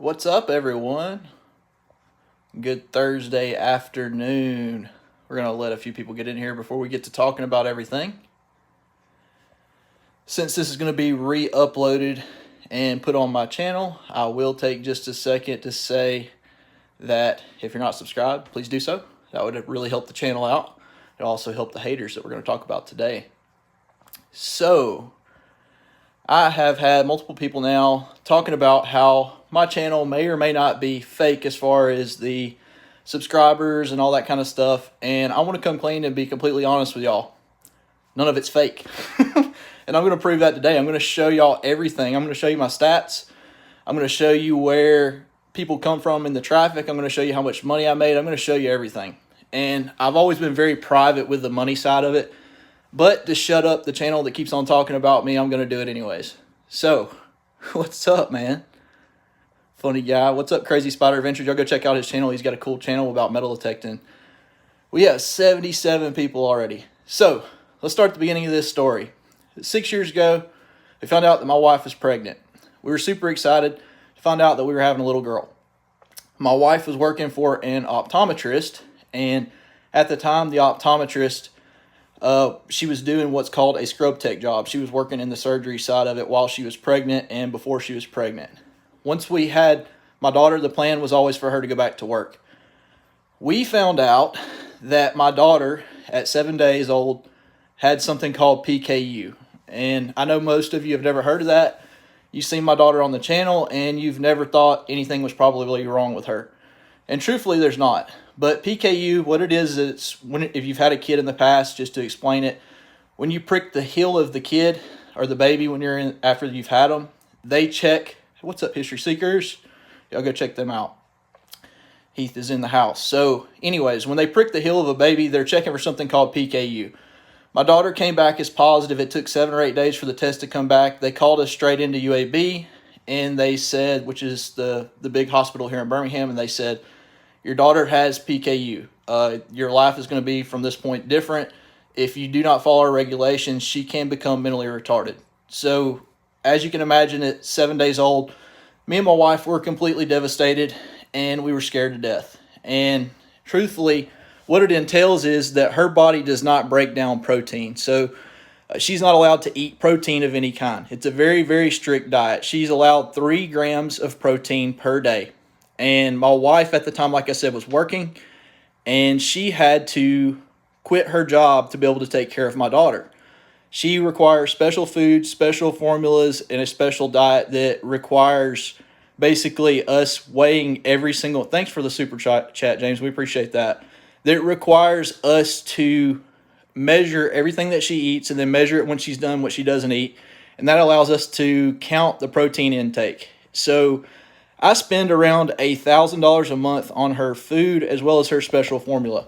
What's up, everyone? Good Thursday afternoon. We're going to let a few people get in here before we get to talking about everything. Since this is going to be re-uploaded and put on my channel, I will take just a second to say that if you're not subscribed, please do so. That would really help the channel out. It'll also help the haters that we're going to talk about today. So, I have had multiple people now talking about how my channel may or may not be fake as far as the subscribers and all that kind of stuff. And I want to come clean and be completely honest with y'all. None of it's fake. And I'm going to prove that today. I'm going to show y'all everything. I'm going to show you my stats. I'm going to show you where people come from in the traffic. I'm going to show you how much money I made. I'm going to show you everything. And I've always been very private with the money side of it. But to shut up the channel that keeps on talking about me, I'm going to do it anyways. So, what's up, man? Funny guy. What's up, Crazy Spider Adventures? Y'all go check out his channel. He's got a cool channel about metal detecting. We have 77 people already. So, let's start at the beginning of this story. 6 years ago, we found out that my wife was pregnant. We were super excited to find out that we were having a little girl. My wife was working for an optometrist, and at the time, the optometrist, she was doing what's called a scrub tech job. She was working in the surgery side of it while she was pregnant and before she was pregnant. Once we had my daughter, the plan was always for her to go back to work. We found out that my daughter, at 7 days old, had something called PKU. And I know most of you have never heard of that. You've seen my daughter on the channel and you've never thought anything was probably wrong with her. And truthfully, there's not. But PKU, what it is, it's if you've had a kid in the past, just to explain it, when you prick the heel of the kid or the baby when you're in after you've had them, they check. What's up, history seekers? Y'all go check them out. Heath is in the house. So, anyways, when they prick the heel of a baby, they're checking for something called PKU. My daughter came back as positive. It took 7 or 8 days for the test to come back. They called us straight into UAB, and they said, which is the big hospital here in Birmingham, and they said, your daughter has PKU. Your life is going to be from this point different. If you do not follow our regulations, she can become mentally retarded. So, as you can imagine, at 7 days old, me and my wife were completely devastated, and we were scared to death. And truthfully, what it entails is that her body does not break down protein. So, she's not allowed to eat protein of any kind. It's a very, very strict diet. She's allowed 3 grams of protein per day. And my wife at the time, like I said, was working, and she had to quit her job to be able to take care of my daughter. She requires special foods, special formulas, and a special diet that requires basically us weighing every single... Thanks for the super chat, James. We appreciate that. That requires us to measure everything that she eats and then measure it when she's done what she doesn't eat. And that allows us to count the protein intake. So I spend around $1,000 a month on her food as well as her special formula.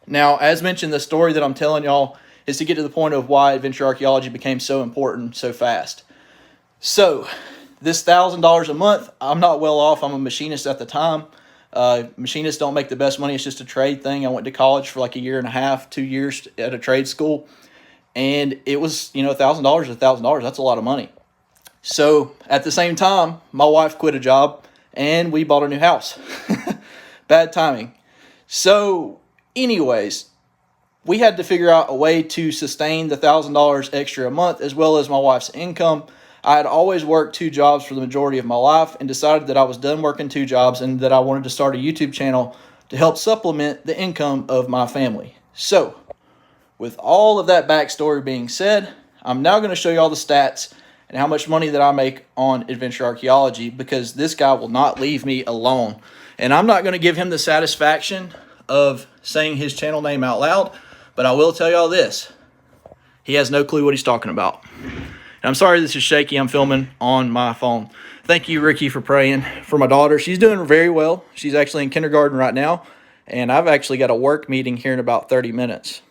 Now, as mentioned, the story that I'm telling y'all is to get to the point of why adventure archaeology became so important so fast. So, this $1,000 a month, I'm not well off. I'm a machinist at the time. Machinists don't make the best money. It's just a trade thing. I went to college for like 1.5 years, 2 years at a trade school. And it was, $1,000 is $1,000. That's a lot of money. So, at the same time, my wife quit a job, and we bought a new house. Bad timing. So, anyways, we had to figure out a way to sustain the $1,000 extra a month, as well as my wife's income. I had always worked 2 jobs for the majority of my life, and decided that I was done working 2 jobs, and that I wanted to start a YouTube channel to help supplement the income of my family. So, with all of that backstory being said, I'm now going to show you all the stats and how much money that I make on adventure archaeology, because this guy will not leave me alone. And I'm not going to give him the satisfaction of saying his channel name out loud, but I will tell y'all this. He has no clue what he's talking about. And I'm sorry this is shaky. I'm filming on my phone. Thank you, Ricky, for praying for my daughter. She's doing very well. She's actually in kindergarten right now, and I've actually got a work meeting here in about 30 minutes.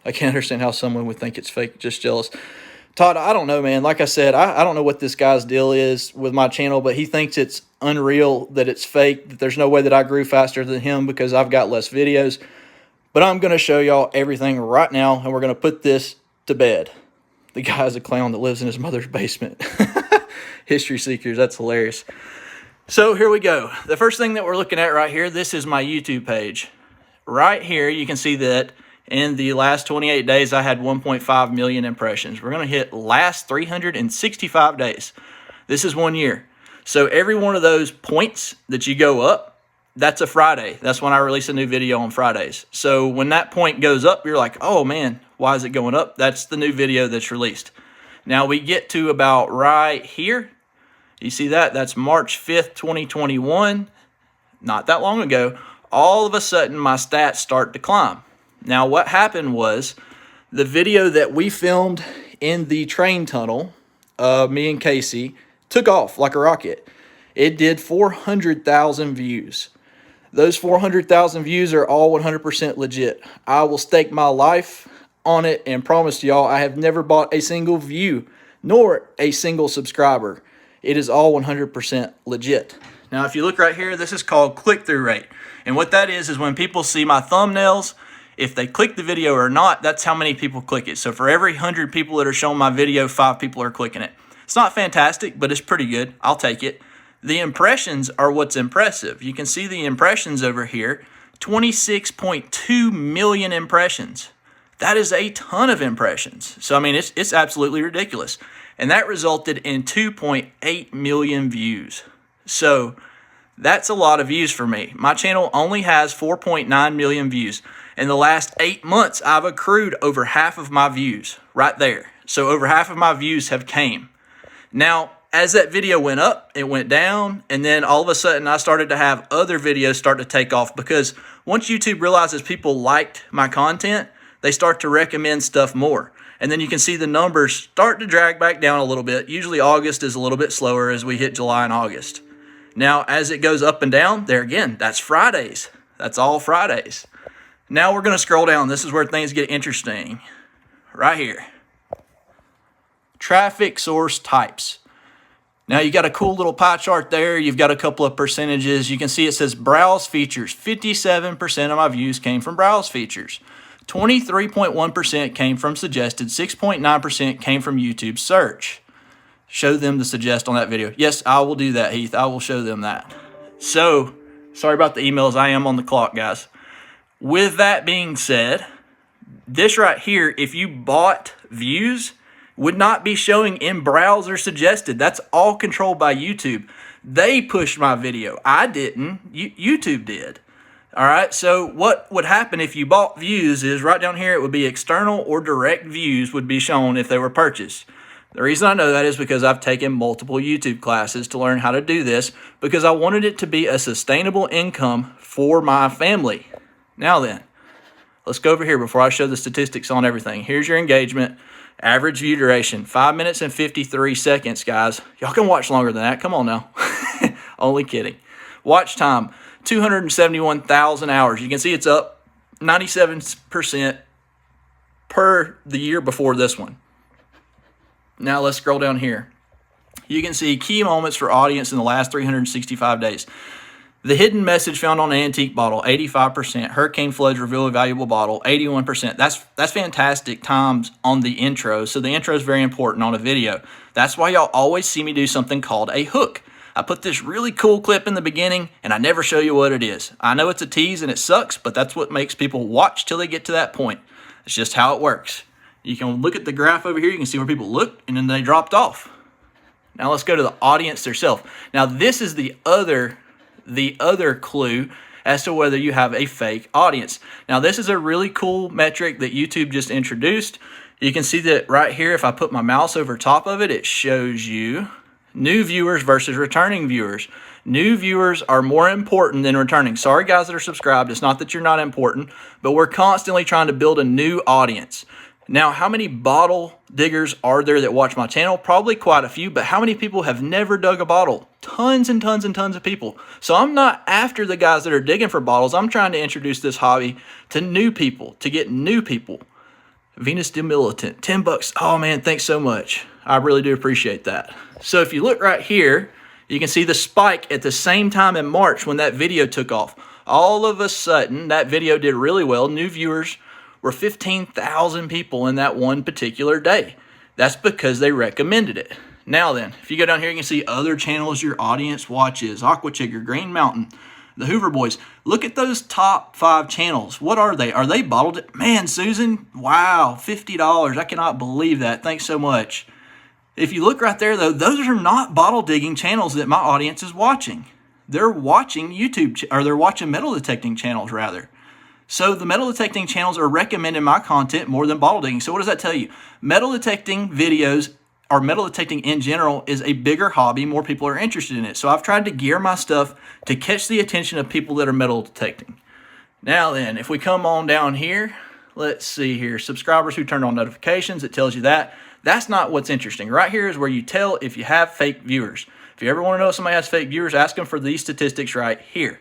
I can't understand how someone would think it's fake, just jealous. Todd, I don't know, man. Like I said, I don't know what this guy's deal is with my channel, but he thinks it's unreal, that it's fake, that there's no way that I grew faster than him because I've got less videos. But I'm going to show y'all everything right now, and we're going to put this to bed. The guy's a clown that lives in his mother's basement. History seekers, that's hilarious. So here we go. The first thing that we're looking at right here, this is my YouTube page. Right here, you can see that in the last 28 days, I had 1.5 million impressions. We're going to hit last 365 days. This is 1 year. So every one of those points that you go up, that's a Friday. That's when I release a new video on Fridays. So when that point goes up, you're like, oh man, why is it going up? That's the new video that's released. Now we get to about right here. You see that? That's March 5th, 2021. Not that long ago. All of a sudden, my stats start to climb. Now, what happened was the video that we filmed in the train tunnel, me and Casey, took off like a rocket. It did 400,000 views. Those 400,000 views are all 100% legit. I will stake my life on it and promise y'all I have never bought a single view nor a single subscriber. It is all 100% legit. Now, if you look right here, this is called click-through rate. And what that is when people see my thumbnails, if they click the video or not, that's how many people click it. So for every 100 people that are showing my video, 5 people are clicking it. It's not fantastic, but it's pretty good. I'll take it. The impressions are what's impressive. You can see the impressions over here, 26.2 million impressions. That is a ton of impressions. So, I mean, it's absolutely ridiculous. And that resulted in 2.8 million views. So that's a lot of views for me. My channel only has 4.9 million views. In the last 8 months, I've accrued over half of my views right there. So over half of my views have came. Now, as that video went up, it went down. And then all of a sudden, I started to have other videos start to take off. Because once YouTube realizes people liked my content, they start to recommend stuff more. And then you can see the numbers start to drag back down a little bit. Usually August is a little bit slower as we hit July and August. Now, as it goes up and down, there again, that's Fridays. That's all Fridays. Now we're going to scroll down. This is where things get interesting. Right here. Traffic source types. Now you got a cool little pie chart there. You've got a couple of percentages. You can see it says browse features. 57% of my views came from browse features. 23.1% came from suggested. 6.9% came from YouTube search. Show them the suggest on that video. Yes, I will do that, Heath. I will show them that. So, sorry about the emails. I am on the clock, guys. With that being said, this right here, if you bought views, would not be showing in browser suggested. That's all controlled by YouTube. They pushed my video. I didn't. YouTube did. All right, so what would happen if you bought views is right down here, it would be external or direct views would be shown if they were purchased. The reason I know that is because I've taken multiple YouTube classes to learn how to do this because I wanted it to be a sustainable income for my family. Now then, let's go over here before I show the statistics on everything. Here's your engagement. Average view duration, 5 minutes and 53 seconds, guys. Y'all can watch longer than that. Come on now. Only kidding. Watch time. 271,000 hours. You can see it's up 97% per the year before this one. Now let's scroll down here. You can see key moments for audience in the last 365 days. The hidden message found on an antique bottle, 85%. Hurricane floods reveal a valuable bottle, 81%. That's fantastic times on the intro. So the intro is very important on a video. That's why y'all always see me do something called a hook. I put this really cool clip in the beginning, and I never show you what it is. I know it's a tease and it sucks, but that's what makes people watch till they get to that point. It's just how it works. You can look at the graph over here. You can see where people looked, and then they dropped off. Now let's go to the audience themselves. Now this is the other clue as to whether you have a fake audience. Now this is a really cool metric that YouTube just introduced. You can see that right here, if I put my mouse over top of it, it shows you new viewers versus returning viewers. New viewers are more important than returning. Sorry, guys that are subscribed. It's not that you're not important, but we're constantly trying to build a new audience. Now, how many bottle diggers are there that watch my channel? Probably quite a few, but how many people have never dug a bottle? Tons and tons and tons of people. So I'm not after the guys that are digging for bottles. I'm trying to introduce this hobby to new people, to get new people. Venus de Militant, $10. Oh man, thanks so much. I really do appreciate that. So if you look right here, you can see the spike at the same time in March when that video took off. All of a sudden, that video did really well. New viewers were 15,000 people in that one particular day. That's because they recommended it. Now then, if you go down here, you can see other channels your audience watches. Aqua Chigger, Green Mountain, the Hoover Boys. Look at those top 5 channels. What are they? Are they bottled? Man, Susan, wow, $50. I cannot believe that. Thanks so much. If you look right there, though, those are not bottle digging channels that my audience is watching. They're watching YouTube, or they're watching metal detecting channels, rather. So the metal detecting channels are recommending my content more than bottle digging. So what does that tell you? Metal detecting videos, or metal detecting in general, is a bigger hobby. More people are interested in it. So I've tried to gear my stuff to catch the attention of people that are metal detecting. Now then, if we come on down here, let's see here. Subscribers who turn on notifications, it tells you that. That's not what's interesting. Right here is where you tell if you have fake viewers. If you ever want to know if somebody has fake viewers, ask them for these statistics right here.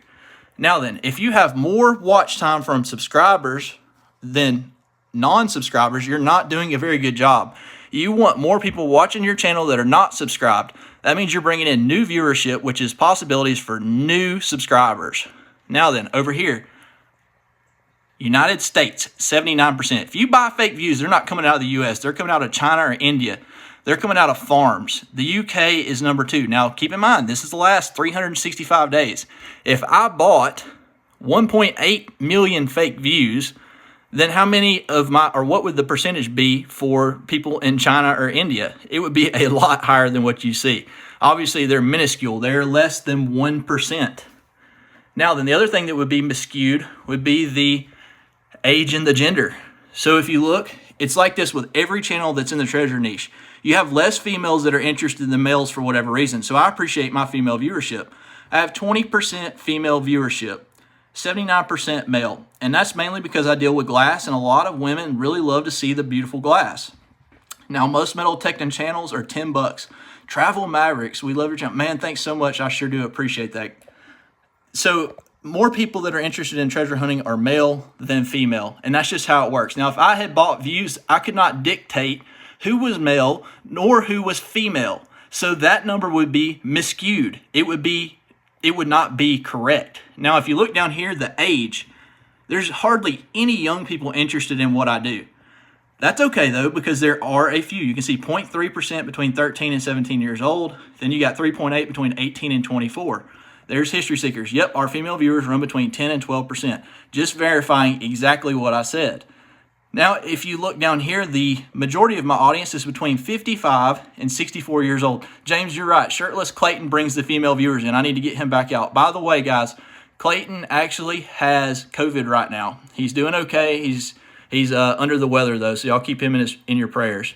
Now then, if you have more watch time from subscribers than non-subscribers, you're not doing a very good job. You want more people watching your channel that are not subscribed. That means you're bringing in new viewership, which is possibilities for new subscribers. Now then, over here, United States, 79%. If you buy fake views, they're not coming out of the US. They're coming out of China or India. They're coming out of farms. The UK is number 2. Now, keep in mind, this is the last 365 days. If I bought 1.8 million fake views, then how many of my, or what would the percentage be for people in China or India? It would be a lot higher than what you see. Obviously, they're minuscule. They're less than 1%. Now, then the other thing that would be skewed would be the age and the gender. So if you look, it's like this with every channel that's in the treasure niche. You have less females that are interested than males for whatever reason. So I appreciate my female viewership. I have 20% female viewership, 79% male. And that's mainly because I deal with glass, and a lot of women really love to see the beautiful glass. Now, most metal detecting channels are $10. Travel Mavericks, we love your channel. Man, thanks so much. I sure do appreciate that. So more people that are interested in treasure hunting are male than female, and that's just how it works. Now, if I had bought views, I could not dictate who was male nor who was female. So that number would be miscued. It would not be correct. Now, if you look down here, the age, there's hardly any young people interested in what I do. That's okay, though, because there are a few. You can see 0.3% between 13 and 17 years old. Then you got 3.8 between 18 and 24. There's history seekers. Yep, our female viewers run between 10 and 12%. Just verifying exactly what I said. Now, if you look down here, the majority of my audience is between 55 and 64 years old. James, you're right. Shirtless Clayton brings the female viewers in. I need to get him back out. By the way, guys, Clayton actually has COVID right now. He's doing okay. He's under the weather, though, so y'all keep him in your prayers.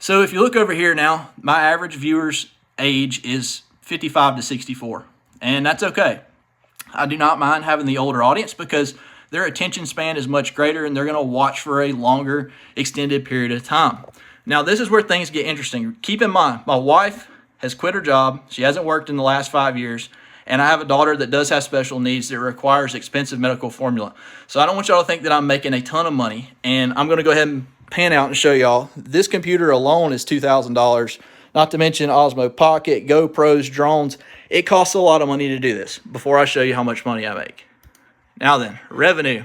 So if you look over here now, my average viewer's age is 55 to 64, and that's okay. I do not mind having the older audience because their attention span is much greater and they're going to watch for a longer extended period of time. Now, this is where things get interesting. Keep in mind, my wife has quit her job. She hasn't worked in the last 5 years. And I have a daughter that does have special needs that requires expensive medical formula. So I don't want y'all to think that I'm making a ton of money. And I'm going to go ahead and pan out and show y'all. This computer alone is $2,000. Not to mention Osmo Pocket, GoPros, drones. It costs a lot of money to do this before I show you how much money I make. Now then, revenue.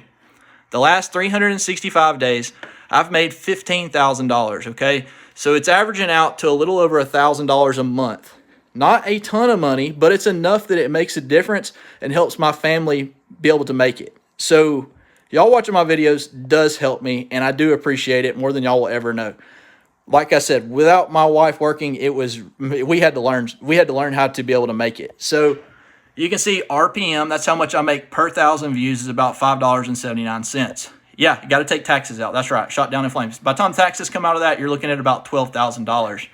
The last 365 days, I've made $15,000, okay? So it's averaging out to a little over $1,000 a month. Not a ton of money, but it's enough that it makes a difference and helps my family be able to make it. So y'all watching my videos does help me, and I do appreciate it more than y'all will ever know. Like I said, without my wife working, we had to learn how to be able to make it. So you can see RPM, that's how much I make per 1,000 views, is about $5.79. Yeah, you got to take taxes out. That's right, shot down in flames. By the time taxes come out of that, you're looking at about $12,000.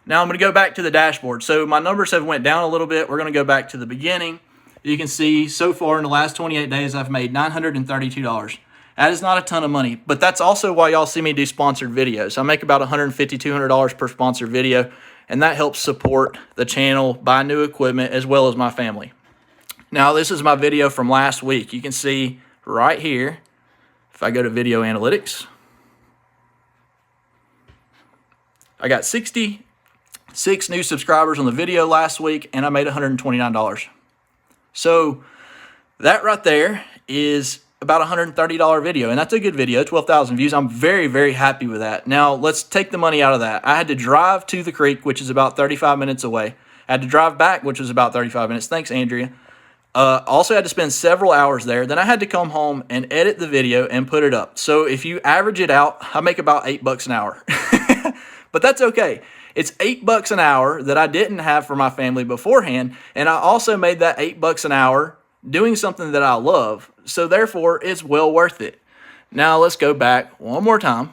Now I'm going to go back to the dashboard. So my numbers have went down a little bit. We're going to go back to the beginning. You can see so far in the last 28 days, I've made $932. That is not a ton of money, but that's also why y'all see me do sponsored videos. I make about $150, $200 per sponsored video, and that helps support the channel, buy new equipment, as well as my family. Now, this is my video from last week. You can see right here, if I go to video analytics, I got 66 new subscribers on the video last week, and I made $129. So that right there is about $130 video, and that's a good video, 12,000 views. I'm very, very happy with that. Now, let's take the money out of that. I had to drive to the creek, which is about 35 minutes away. I had to drive back, which was about 35 minutes. Thanks, Andrea. Also had to spend several hours there. Then I had to come home and edit the video and put it up. So if you average it out, I make about $8 an hour. But that's okay. It's $8 an hour that I didn't have for my family beforehand, and I also made that $8 an hour doing something that I love, so therefore it's well worth it. Now let's go back one more time,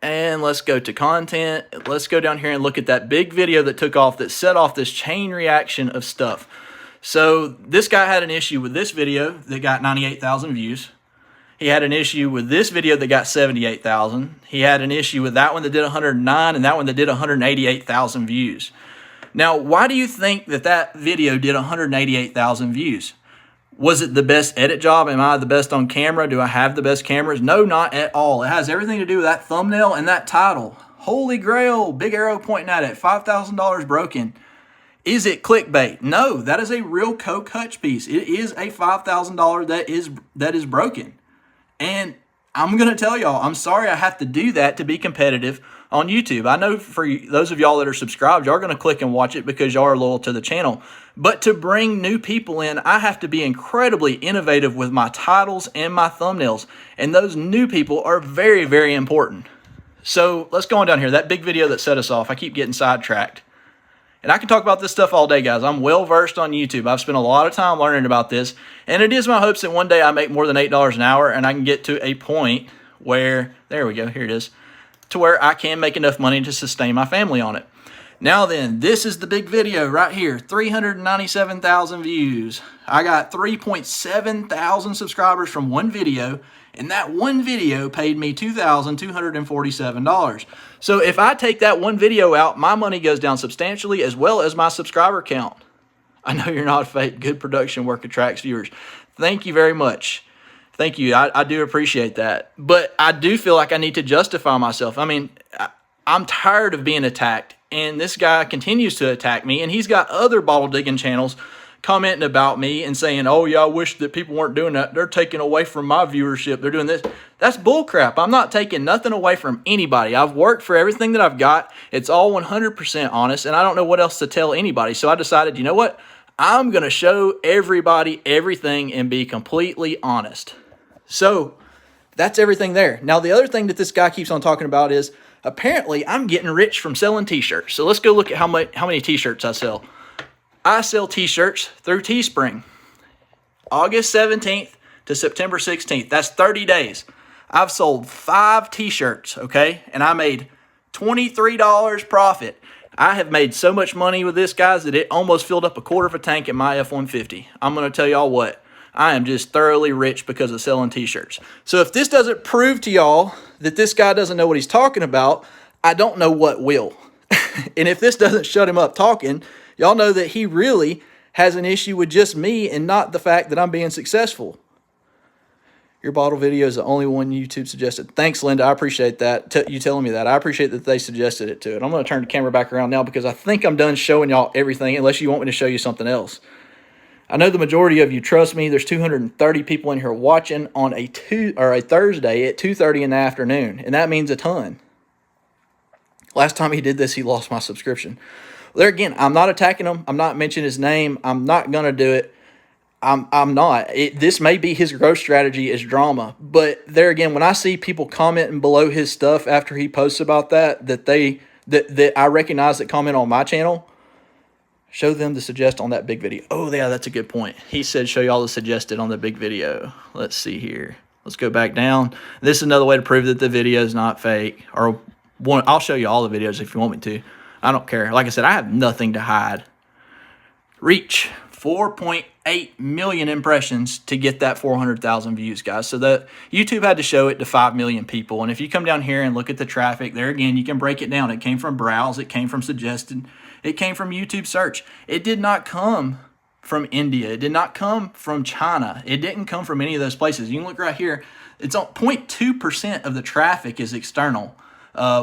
and let's go to content. Let's go down here and look at that big video that took off, that set off this chain reaction of stuff. So this guy had an issue with this video that got 98,000 views. He had an issue with this video that got 78,000. He had an issue with that one that did 109 and that one that did 188,000 views. Now, why do you think that that video did 188,000 views? Was it the best edit job? Am I the best on camera? Do I have the best cameras? No, not at all. It has everything to do with that thumbnail and that title. Holy grail, big arrow pointing at it, $5,000 broken. Is it clickbait? No, that is a real Coke Hutch piece. It is a $5,000 that is broken. And I'm going to tell y'all, I'm sorry I have to do that to be competitive on YouTube. I know for those of y'all that are subscribed, y'all are going to click and watch it because y'all are loyal to the channel. But to bring new people in, I have to be incredibly innovative with my titles and my thumbnails. And those new people are very, very important. So let's go on down here. That big video that set us off, I keep getting sidetracked. And I can talk about this stuff all day, guys. I'm well versed on YouTube. I've spent a lot of time learning about this. And it is my hopes that one day I make more than $8 an hour and I can get to a point where, there we go, here it is, to where I can make enough money to sustain my family on it. Now then, this is the big video right here, 397,000 views. I got 3.7 thousand subscribers from one video, and that one video paid me $2,247. So if I take that one video out, my money goes down substantially as well as my subscriber count. I know you're not fake. Good production work attracts viewers. Thank you very much. Thank you. I do appreciate that. But I do feel like I need to justify myself. I mean, I'm tired of being attacked, and this guy continues to attack me, and he's got other bottle digging channels commenting about me and saying, oh yeah, I wish that people weren't doing that. They're taking away from my viewership. They're doing this. That's bullcrap. I'm not taking nothing away from anybody. I've worked for everything that I've got. It's all 100% honest, and I don't know what else to tell anybody. So I decided, you know what? I'm going to show everybody everything and be completely honest. So that's everything there. Now, the other thing that this guy keeps on talking about is apparently I'm getting rich from selling t-shirts. So let's go look at how many t-shirts I sell. I sell t-shirts through Teespring. August 17th to September 16th. That's 30 days. I've sold 5 t-shirts, okay? And I made $23 profit. I have made so much money with this, guys, that it almost filled up a quarter of a tank in my F-150. I'm going to tell y'all what. I am just thoroughly rich because of selling t-shirts. So if this doesn't prove to y'all that this guy doesn't know what he's talking about, I don't know what will. And if this doesn't shut him up talking, y'all know that he really has an issue with just me and not the fact that I'm being successful. Your bottle video is the only one YouTube suggested. Thanks, Linda. I appreciate that. You telling me that. I appreciate that they suggested it to it. I'm going to turn the camera back around now because I think I'm done showing y'all everything unless you want me to show you something else. I know the majority of you trust me. There's 230 people in here watching on a Thursday at 2:30 in the afternoon, and that means a ton. Last time he did this, he lost my subscription. There again, I'm not attacking him. I'm not mentioning his name. I'm not going to do it. I'm not. This may be his growth strategy is drama. But there again, when I see people commenting below his stuff after he posts about that I recognize that comment on my channel, show them the suggest on that big video. Oh, yeah, that's a good point. He said show y'all the suggested on the big video. Let's see here. Let's go back down. This is another way to prove that the video is not fake. Or one, I'll show you all the videos if you want me to. I don't care. Like I said, I have nothing to hide. Reach 4.8 million impressions to get that 400,000 views, guys. So the YouTube had to show it to 5 million people. And if you come down here and look at the traffic, there again, you can break it down. It came from browse. It came from suggested. It came from YouTube search. It did not come from India. It did not come from China. It didn't come from any of those places. You can look right here. It's on 0.2% of the traffic is external.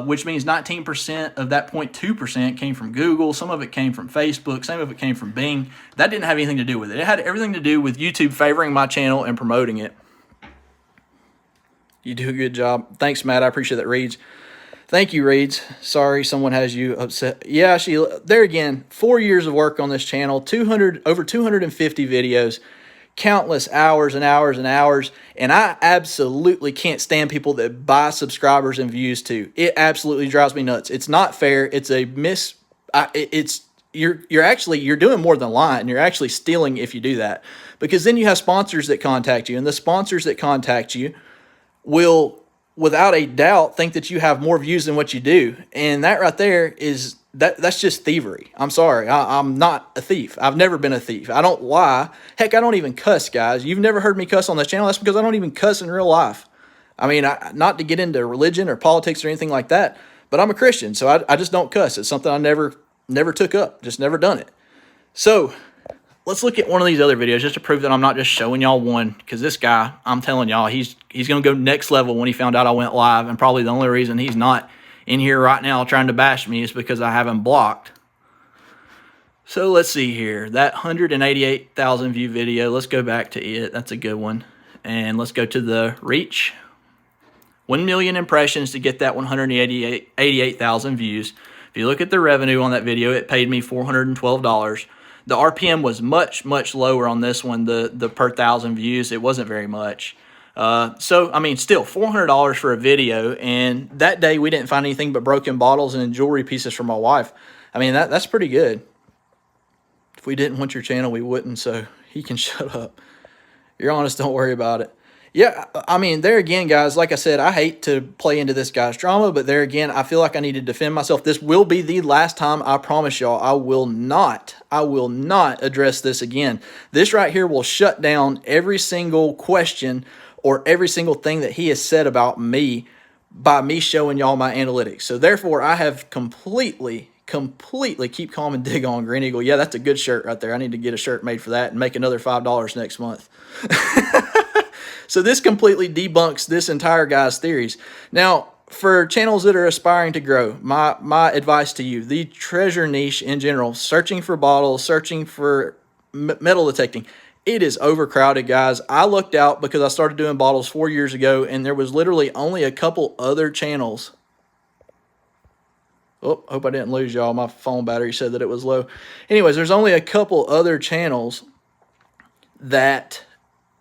Which means 19% of that 0.2% came from Google. Some of it came from Facebook. Some of it came from Bing. That didn't have anything to do with it. It had everything to do with YouTube favoring my channel and promoting it. You do a good job. Thanks, Matt. I appreciate that, Reeds. Thank you, Reeds. Sorry someone has you upset. Yeah, there again, 4 years of work on this channel, over 250 videos, countless hours and hours and hours, and I absolutely can't stand people that buy subscribers and views too. It absolutely drives me nuts. It's not fair. It's a you're doing more than lying. You're actually stealing if you do that, because then you have sponsors that contact you, and the sponsors that contact you will, without a doubt, think that you have more views than what you do. And that right there is that's just thievery. I'm sorry. I'm not a thief. I've never been a thief. I don't lie. Heck, I don't even cuss, guys. You've never heard me cuss on this channel. That's because I don't even cuss in real life. I mean, not to get into religion or politics or anything like that, but I'm a Christian, so I just don't cuss. It's something I never took up. Just never done it. So let's look at one of these other videos just to prove that I'm not just showing y'all one, because this guy, I'm telling y'all, he's going to go next level when he found out I went live, and probably the only reason he's not in here right now trying to bash me is because I have him blocked. So let's see here. That 188,000 view video, let's go back to it. That's a good one. And let's go to the reach. 1 million impressions to get that 188,000 views. If you look at the revenue on that video, it paid me $412. The RPM was much, much lower on this one, the per 1,000 views. It wasn't very much. So, I mean, still, $400 for a video, and that day we didn't find anything but broken bottles and jewelry pieces for my wife. I mean, that's pretty good. If we didn't want your channel, we wouldn't, so he can shut up. You're honest, don't worry about it. Yeah, I mean, there again, guys, like I said, I hate to play into this guy's drama, but there again, I feel like I need to defend myself. This will be the last time, I promise y'all. I will not address this again. This right here will shut down every single question or every single thing that he has said about me by me showing y'all my analytics. So therefore, I have completely keep calm and dig on, Green Eagle. Yeah, that's a good shirt right there. I need to get a shirt made for that and make another $5 next month. So this completely debunks this entire guy's theories. Now, for channels that are aspiring to grow, my advice to you, the treasure niche in general, searching for bottles, searching for metal detecting, it is overcrowded, guys. I looked out because I started doing bottles 4 years ago, and there was literally only a couple other channels. Oh, hope I didn't lose y'all. My phone battery said that it was low. Anyways, there's only a couple other channels that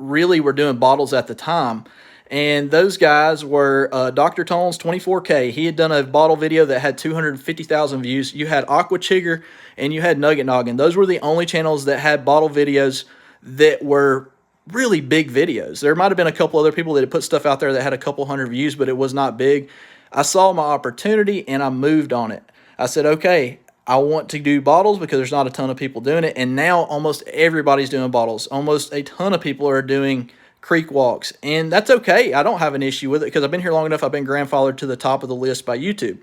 really were doing bottles at the time, and those guys were Dr. Tones 24K. He had done a bottle video that had 250,000 views. You had Aqua Chigger and you had Nugget Noggin. Those were the only channels that had bottle videos that were really big videos. There might have been a couple other people that had put stuff out there that had a couple hundred views, but it was not big. I saw my opportunity and I moved on it. I said, okay, I want to do bottles because there's not a ton of people doing it. And now almost everybody's doing bottles. Almost a ton of people are doing creek walks. And that's okay. I don't have an issue with it because I've been here long enough. I've been grandfathered to the top of the list by YouTube.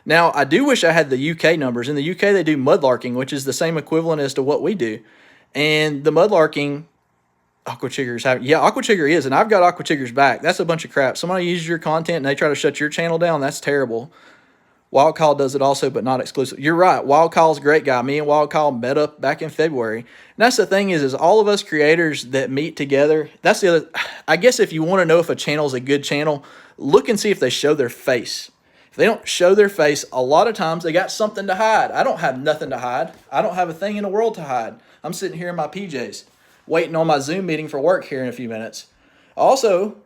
Now, I do wish I had the UK numbers. In the UK, they do mudlarking, which is the same equivalent as to what we do. And the mudlarking, Aqua Chiggers have, yeah, Aqua Chigger is, and I've got Aqua Chiggers back. That's a bunch of crap. Somebody uses your content and they try to shut your channel down. That's terrible. Wild Kyle does it also, but not exclusive. You're right. Wild Kyle's a great guy. Me and Wild Kyle met up back in February. And that's the thing is all of us creators that meet together, that's the other, I guess if you want to know if a channel is a good channel, look and see if they show their face. If they don't show their face, a lot of times they got something to hide. I don't have nothing to hide. I don't have a thing in the world to hide. I'm sitting here in my PJs, waiting on my Zoom meeting for work here in a few minutes. Also,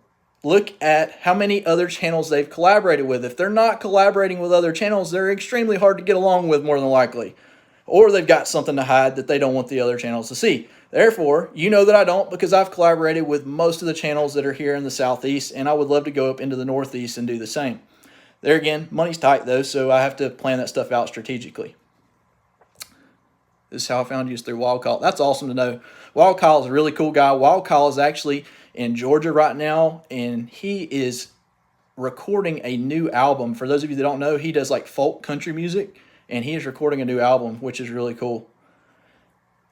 look at how many other channels they've collaborated with. If they're not collaborating with other channels, they're extremely hard to get along with, more than likely. Or they've got something to hide that they don't want the other channels to see. Therefore, you know that I don't, because I've collaborated with most of the channels that are here in the Southeast, and I would love to go up into the Northeast and do the same. There again, money's tight though, so I have to plan that stuff out strategically. This is how I found you, is through Wild Kyle. That's awesome to know. Wild Kyle is a really cool guy. Wild Kyle is actually in Georgia right now, and he is recording a new album. For those of you that don't know, he does like folk country music, and he is recording a new album, which is really cool.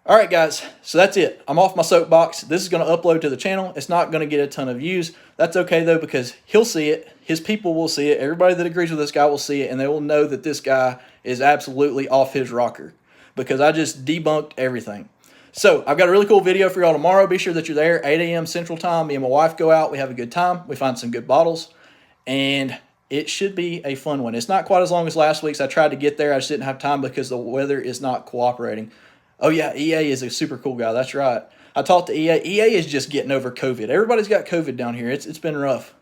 All right, guys, so that's it. I'm off my soapbox. This is going to upload to the channel. It's not going to get a ton of views. That's okay, though, because he'll see it. His people will see it. Everybody that agrees with this guy will see it, and they will know that this guy is absolutely off his rocker, because I just debunked everything. So I've got a really cool video for y'all tomorrow. Be sure that you're there, 8 a.m. Central Time. Me and my wife go out. We have a good time. We find some good bottles. And it should be a fun one. It's not quite as long as last week's. I tried to get there. I just didn't have time because the weather is not cooperating. Oh, yeah, EA is a super cool guy. That's right. I talked to EA. EA is just getting over COVID. Everybody's got COVID down here. It's been rough.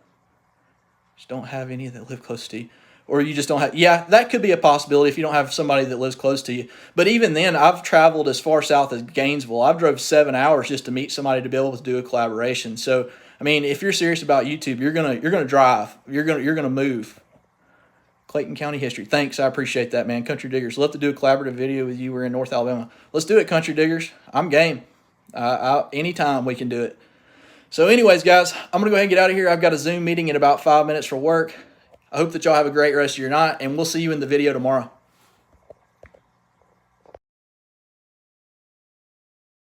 Just don't have any that live close to you. Or you just don't have, yeah, that could be a possibility if you don't have somebody that lives close to you. But even then, I've traveled as far south as Gainesville. I've drove 7 hours just to meet somebody to be able to do a collaboration. So, I mean, if you're serious about YouTube, you're gonna drive. You're gonna move. Clayton County history. Thanks, I appreciate that, man. Country Diggers, love to do a collaborative video with you. We're in North Alabama. Let's do it, Country Diggers. I'm game. Anytime we can do it. So anyways, guys, I'm going to go ahead and get out of here. I've got a Zoom meeting in about 5 minutes for work. I hope that y'all have a great rest of your night, and we'll see you in the video tomorrow.